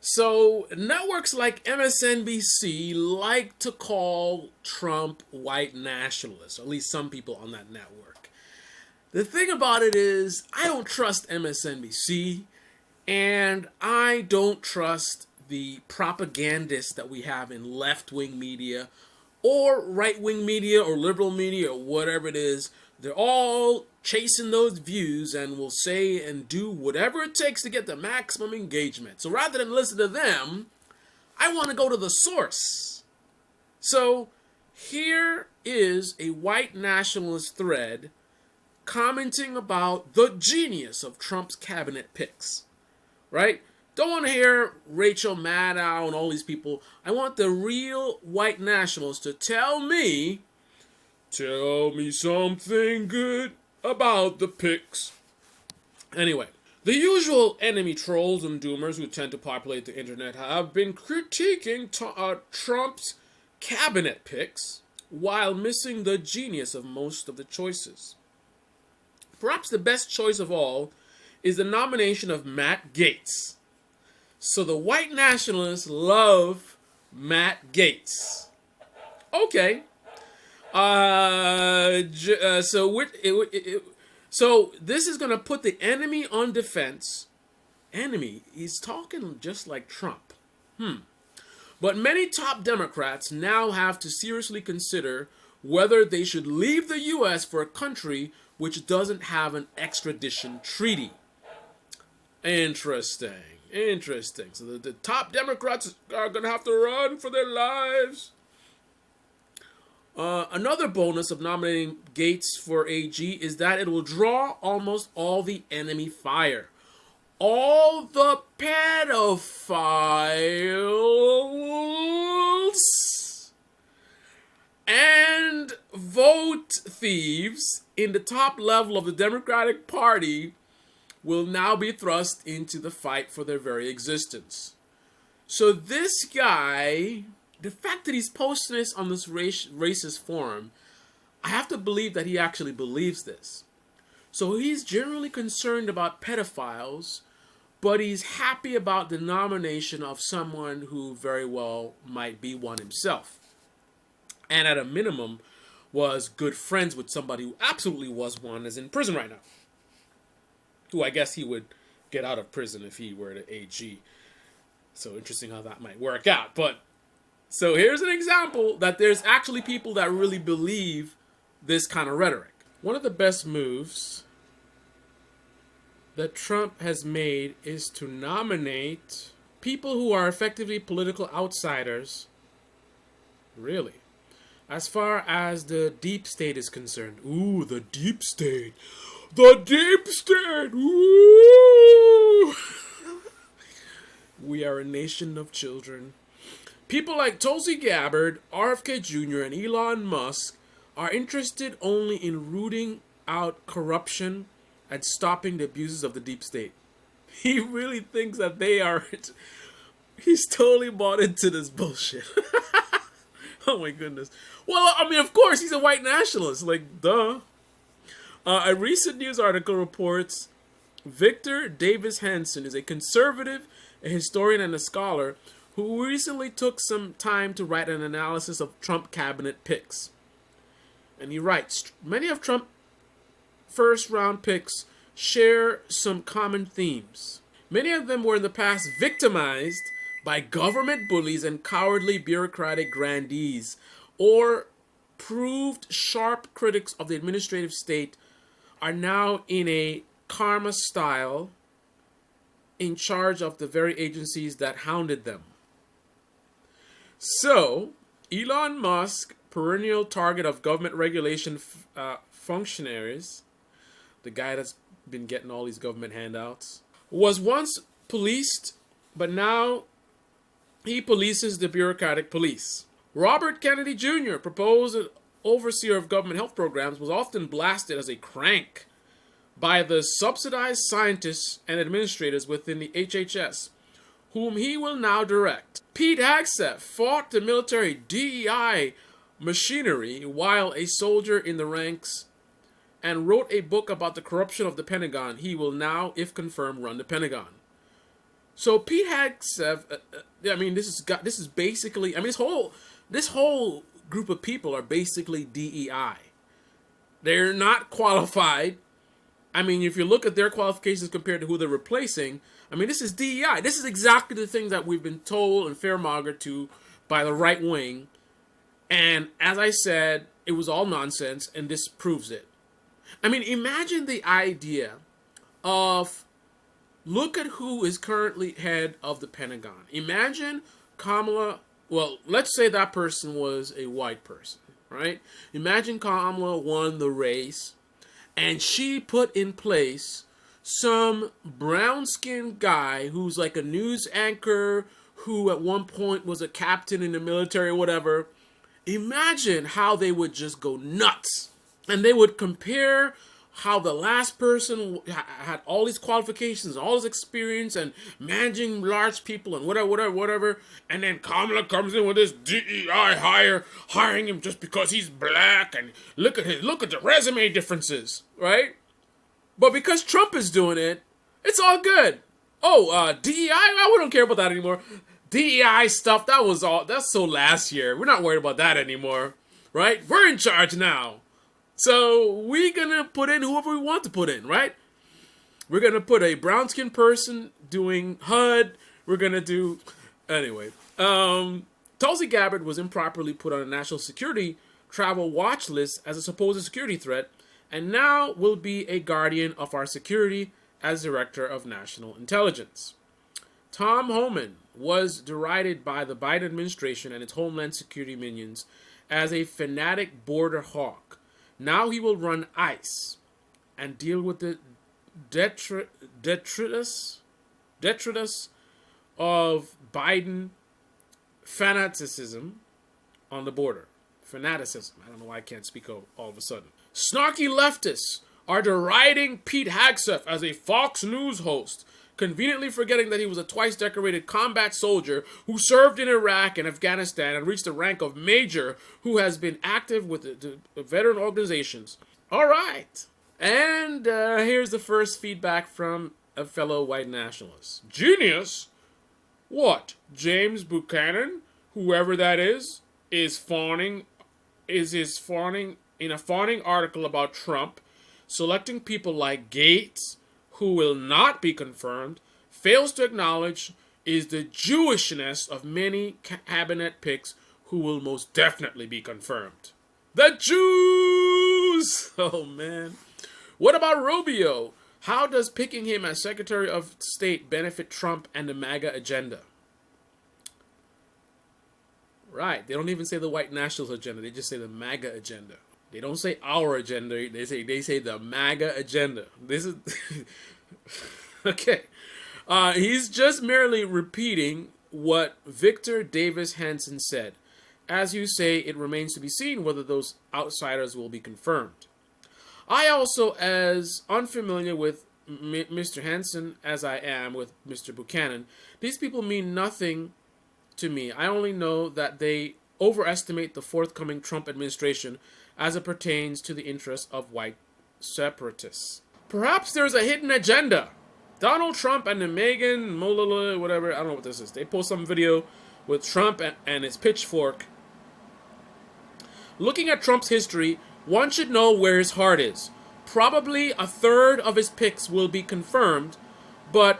So, networks like MSNBC like to call Trump white nationalist, or at least some people on that network. The thing about it is, I don't trust MSNBC, and I don't trust the propagandists that we have in left wing media, or right wing media, or liberal media, or whatever it is. They're all chasing those views and will say and do whatever it takes to get the maximum engagement. So rather than listen to them, I want to go to the source. So here is a white nationalist thread commenting about the genius of Trump's cabinet picks, right? Don't want to hear Rachel Maddow and all these people. I want the real white nationalists to tell me something good about the picks. Anyway, the usual enemy trolls and doomers who tend to populate the internet have been critiquing Trump's cabinet picks while missing the genius of most of the choices. Perhaps the best choice of all is the nomination of Matt Gaetz. So the white nationalists love Matt Gaetz. Okay. So this is going to put the enemy on defense. Enemy, he's talking just like Trump. But many top Democrats now have to seriously consider whether they should leave the U.S. for a country which doesn't have an extradition treaty. Interesting. So the top Democrats are going to have to run for their lives. Another bonus of nominating Gaetz for AG is that it will draw almost all the enemy fire. All the pedophiles and vote thieves in the top level of the Democratic Party will now be thrust into the fight for their very existence. So this guy, the fact that he's posting this on this racist forum, I have to believe that he actually believes this. So he's generally concerned about pedophiles, but he's happy about the nomination of someone who very well might be one himself. And at a minimum, was good friends with somebody who absolutely was one, is in prison right now. Who I guess he would get out of prison if he were to AG. So interesting how that might work out. But so here's an example that there's actually people that really believe this kind of rhetoric. One of the best moves that Trump has made is to nominate people who are effectively political outsiders. Really. As far as the deep state is concerned. Ooh, the deep state. The deep state. Ooh. We are a nation of children. People like Tulsi Gabbard, RFK Jr., and Elon Musk are interested only in rooting out corruption and stopping the abuses of the deep state. He really thinks that they are... He's totally bought into this bullshit. Oh my goodness. Well, I mean, of course, he's a white nationalist. Like, duh. A recent news article reports Victor Davis Hanson is a conservative, a historian, and a scholar who recently took some time to write an analysis of Trump cabinet picks. And he writes, many of Trump's first-round picks share some common themes. Many of them were in the past victimized by government bullies and cowardly bureaucratic grandees, or proved sharp critics of the administrative state are now in a karma style in charge of the very agencies that hounded them. So, Elon Musk, perennial target of government regulation functionaries, the guy that's been getting all these government handouts, was once policed, but now he polices the bureaucratic police. Robert Kennedy Jr., proposed overseer of government health programs, was often blasted as a crank by the subsidized scientists and administrators within the HHS, whom he will now direct. Pete Hegseth fought the military DEI machinery while a soldier in the ranks and wrote a book about the corruption of the Pentagon. He will now, if confirmed, run the Pentagon. So Pete Hegseth, I mean, this is basically, I mean, this whole group of people are basically DEI. They're not qualified. I mean, if you look at their qualifications compared to who they're replacing, I mean, this is DEI. This is exactly the thing that we've been told and fair-mongered to by the right wing. And as I said, it was all nonsense, and this proves it. I mean, imagine the idea of, look at who is currently head of the Pentagon. Imagine Kamala, well, let's say that person was a white person, right? Imagine Kamala won the race, and she put in place some brown-skinned guy who's like a news anchor, who at one point was a captain in the military or whatever. Imagine how they would just go nuts. And they would compare how the last person had all these qualifications, all this experience, and managing large people and whatever. And then Kamala comes in with this DEI hiring him just because he's black. And look at the resume differences, right? But because Trump is doing it, it's all good. Oh, DEI, we don't care about that anymore. DEI stuff, that's so last year. We're not worried about that anymore, right? We're in charge now. So we're gonna put in whoever we want to put in, right? We're gonna put a brown-skinned person doing HUD. We're gonna do, anyway. Tulsi Gabbard was improperly put on a national security travel watch list as a supposed security threat, and now will be a guardian of our security as Director of National Intelligence. Tom Homan was derided by the Biden administration and its Homeland Security minions as a fanatic border hawk. Now he will run ICE and deal with the detritus of Biden fanaticism on the border. Fanaticism. I don't know why I can't speak all of a sudden. Snarky leftists are deriding Pete Hegseth as a Fox News host, conveniently forgetting that he was a twice-decorated combat soldier who served in Iraq and Afghanistan and reached the rank of major, who has been active with the veteran organizations. All right. And here's the first feedback from a fellow white nationalist. Genius? What? James Buchanan, whoever that is fawning in a fawning article about Trump, selecting people like Gates, who will not be confirmed, fails to acknowledge is the Jewishness of many cabinet picks who will most definitely be confirmed. The Jews! Oh, man. What about Rubio? How does picking him as Secretary of State benefit Trump and the MAGA agenda? Right. They don't even say the white nationalist agenda. They just say the MAGA agenda. They don't say our agenda. They say the MAGA agenda. This is okay. He's just merely repeating what Victor Davis Hanson said. As you say, it remains to be seen whether those outsiders will be confirmed. I also, as unfamiliar with Mr. Hanson as I am with Mr. Buchanan, these people mean nothing to me. I only know that they overestimate the forthcoming Trump administration as it pertains to the interests of white separatists. Perhaps there's a hidden agenda. Donald Trump and the Megan, whatever, I don't know what this is. They post some video with Trump and his pitchfork. Looking at Trump's history, one should know where his heart is. Probably a third of his picks will be confirmed, but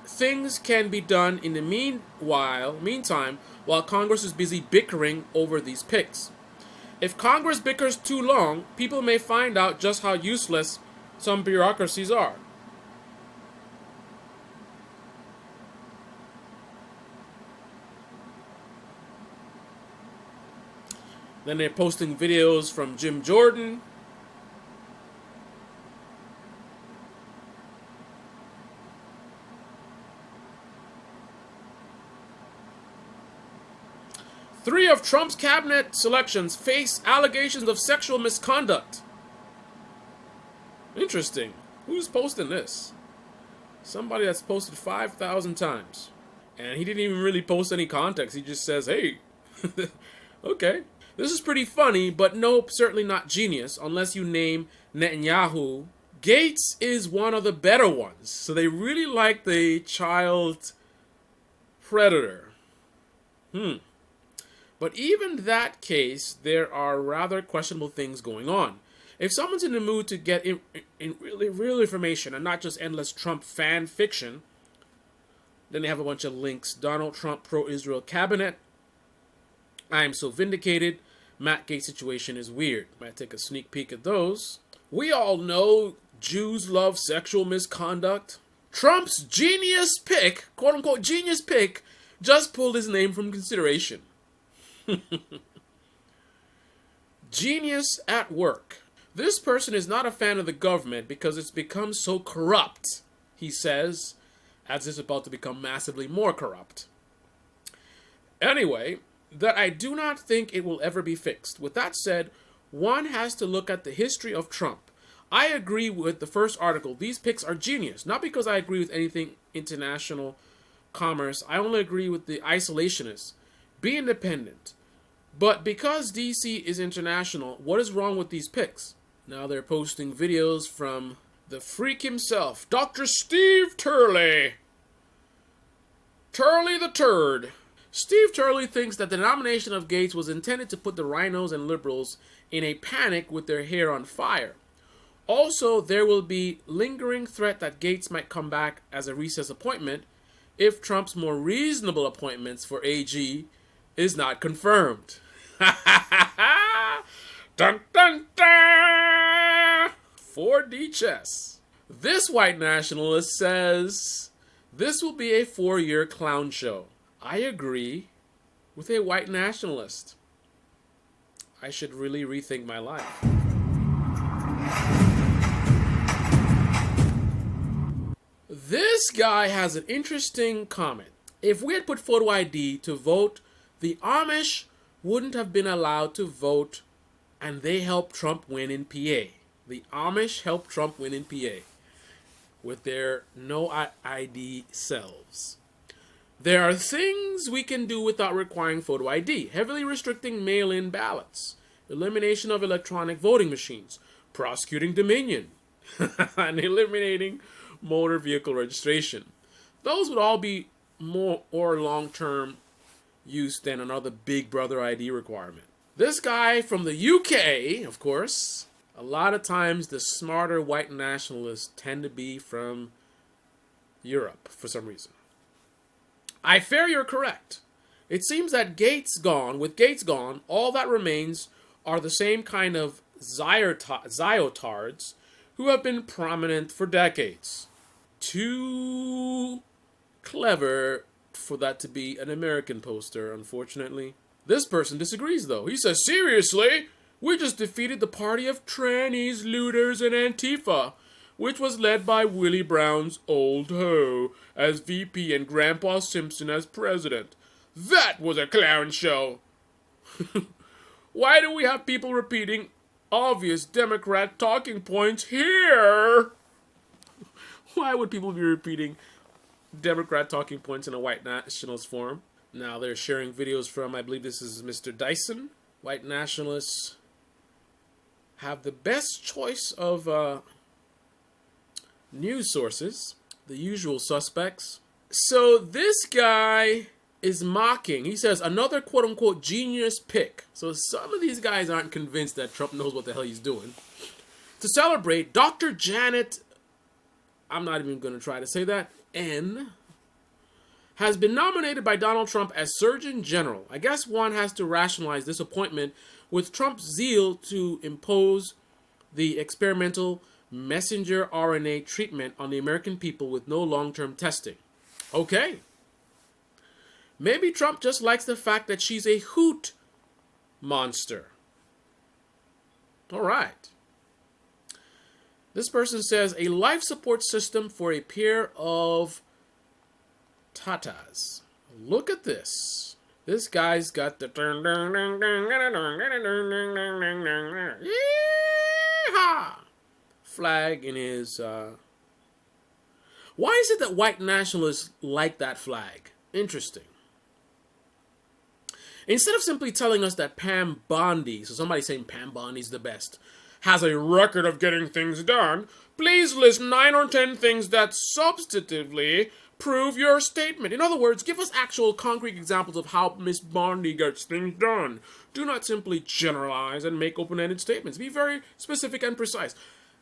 things can be done in the meantime, while Congress is busy bickering over these picks. If Congress bickers too long, people may find out just how useless some bureaucracies are. Then they're posting videos from Jim Jordan. Three of Trump's cabinet selections face allegations of sexual misconduct. Interesting. Who's posting this? Somebody that's posted 5,000 times. And he didn't even really post any context. He just says, hey. Okay. This is pretty funny, but no, certainly not genius, unless you name Netanyahu. Gates is one of the better ones. So they really like the child predator. But even that case, there are rather questionable things going on. If someone's in the mood to get in really real information and not just endless Trump fan fiction, then they have a bunch of links. Donald Trump pro-Israel cabinet. I am so vindicated. Matt Gaetz situation is weird. Might take a sneak peek at those. We all know Jews love sexual misconduct. Trump's genius pick, quote unquote genius pick, just pulled his name from consideration. Genius at work. This person is not a fan of the government because it's become so corrupt, he says, as it's about to become massively more corrupt. Anyway, that I do not think it will ever be fixed. With that said, one has to look at the history of Trump. I agree with the first article. These picks are genius. Not because I agree with anything international commerce. I only agree with the isolationists. Be independent. But because DC is international, what is wrong with these picks? Now they're posting videos from the freak himself, Dr. Steve Turley. Turley the Turd. Steve Turley thinks that the nomination of Gaetz was intended to put the rhinos and liberals in a panic with their hair on fire. Also, there will be lingering threat that Gaetz might come back as a recess appointment if Trump's more reasonable appointments for AG is not confirmed. Dun dun dun! 4D chess. This white nationalist says this will be a 4-year clown show. I agree with a white nationalist. I should really rethink my life. This guy has an interesting comment. If we had put photo ID to vote, the Amish wouldn't have been allowed to vote, and they helped Trump win in PA. The Amish helped Trump win in PA with their no ID selves. There are things we can do without requiring photo ID. Heavily restricting mail-in ballots, elimination of electronic voting machines, prosecuting Dominion, and eliminating motor vehicle registration. Those would all be more or long-term use than another Big Brother ID requirement. This guy from the UK, of course, a lot of times the smarter white nationalists tend to be from Europe for some reason. I fear you're correct. It seems that with Gaetz gone, all that remains are the same kind of zyotards who have been prominent for decades. Too clever for that to be an American poster, unfortunately. This person disagrees, though. He says, seriously? We just defeated the party of trannies, looters, and Antifa, which was led by Willie Brown's old hoe as VP and Grandpa Simpson as president. That was a clown show. Why do we have people repeating obvious Democrat talking points here? Why would people be repeating Democrat talking points in a white nationalist forum? Now they're sharing videos from, I believe this is Mr. Dyson. White nationalists have the best choice of news sources, the usual suspects. So this guy is mocking. He says another quote-unquote genius pick. So some of these guys aren't convinced that Trump knows what the hell he's doing. To celebrate, Dr. Janet, I'm not even going to try to say that, N, has been nominated by Donald Trump as Surgeon General. I guess one has to rationalize this appointment with Trump's zeal to impose the experimental messenger RNA treatment on the American people with no long-term testing. Okay. Maybe Trump just likes the fact that she's a hoot monster. All right. This person says, a life support system for a pair of tatas. Look at this. This guy's got the flag in his... Why is it that white nationalists like that flag? Interesting. Instead of simply telling us that Pam Bondi, so somebody saying Pam Bondi's the best, has a record of getting things done, please list 9 or 10 things that substantively Prove your statement. In other words, give us actual concrete examples of how Miss Bondi gets things done. Do not simply generalize and make open-ended statements. Be very specific and precise.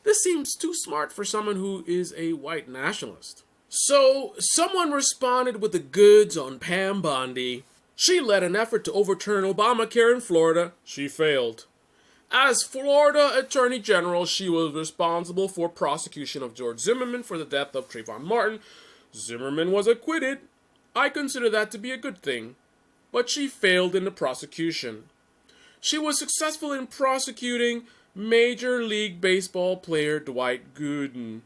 This seems too smart for someone who is a white nationalist. So, someone responded with the goods on Pam Bondi. She led an effort to overturn Obamacare in Florida. She failed. As Florida Attorney General, she was responsible for prosecution of George Zimmerman for the death of Trayvon Martin. Zimmerman was acquitted. I consider that to be a good thing. But she failed in the prosecution. She was successful in prosecuting Major League Baseball player Dwight Gooden.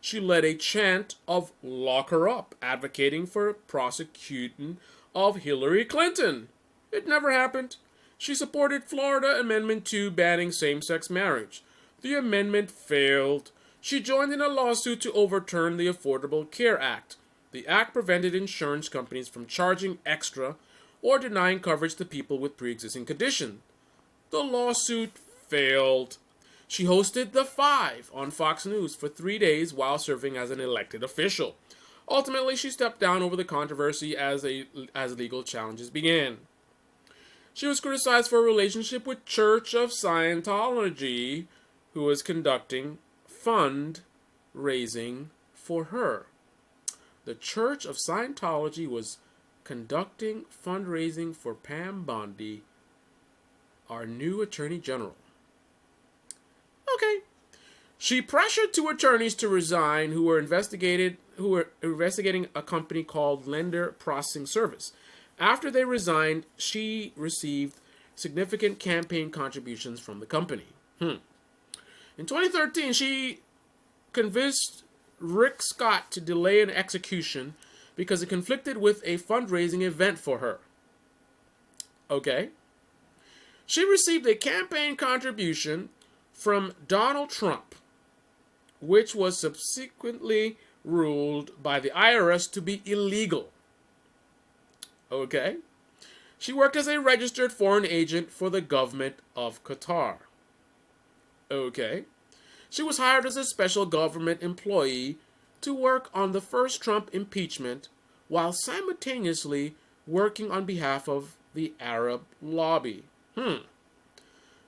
She led a chant of "lock her up," advocating for prosecuting of Hillary Clinton. It never happened. She supported Florida Amendment 2 banning same-sex marriage. The amendment failed. She joined in a lawsuit to overturn the Affordable Care Act. The act prevented insurance companies from charging extra or denying coverage to people with pre-existing conditions. The lawsuit failed. She hosted The Five on Fox News for 3 days while serving as an elected official. Ultimately, she stepped down over the controversy as legal challenges began. She was criticized for a relationship with Church of Scientology, who was conducting fundraising for her. The Church of Scientology was conducting fundraising for Pam Bondi, our new Attorney General. Okay. She pressured two attorneys to resign who were investigating a company called Lender Processing Service. After they resigned, she received significant campaign contributions from the company. In 2013, she convinced Rick Scott to delay an execution because it conflicted with a fundraising event for her. Okay. She received a campaign contribution from Donald Trump, which was subsequently ruled by the IRS to be illegal. Okay. She worked as a registered foreign agent for the government of Qatar. Okay. She was hired as a special government employee to work on the first Trump impeachment while simultaneously working on behalf of the Arab lobby.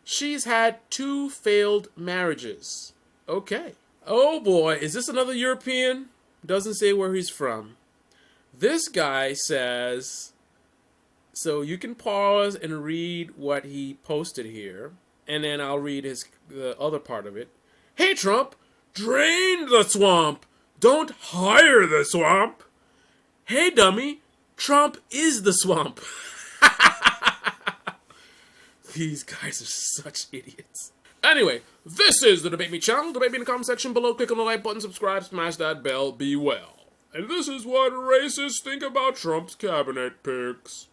She's had 2 failed marriages. Okay. Oh boy, is this another European? Doesn't say where he's from. This guy says, so you can pause and read what he posted here, and then I'll read the other part of it. Hey Trump, drain the swamp. Don't hire the swamp. Hey dummy, Trump is the swamp. These guys are such idiots. Anyway, this is the Debate Me channel. Debate me in the comment section below. Click on the like button, subscribe, smash that bell, be well. And this is what racists think about Trump's cabinet picks.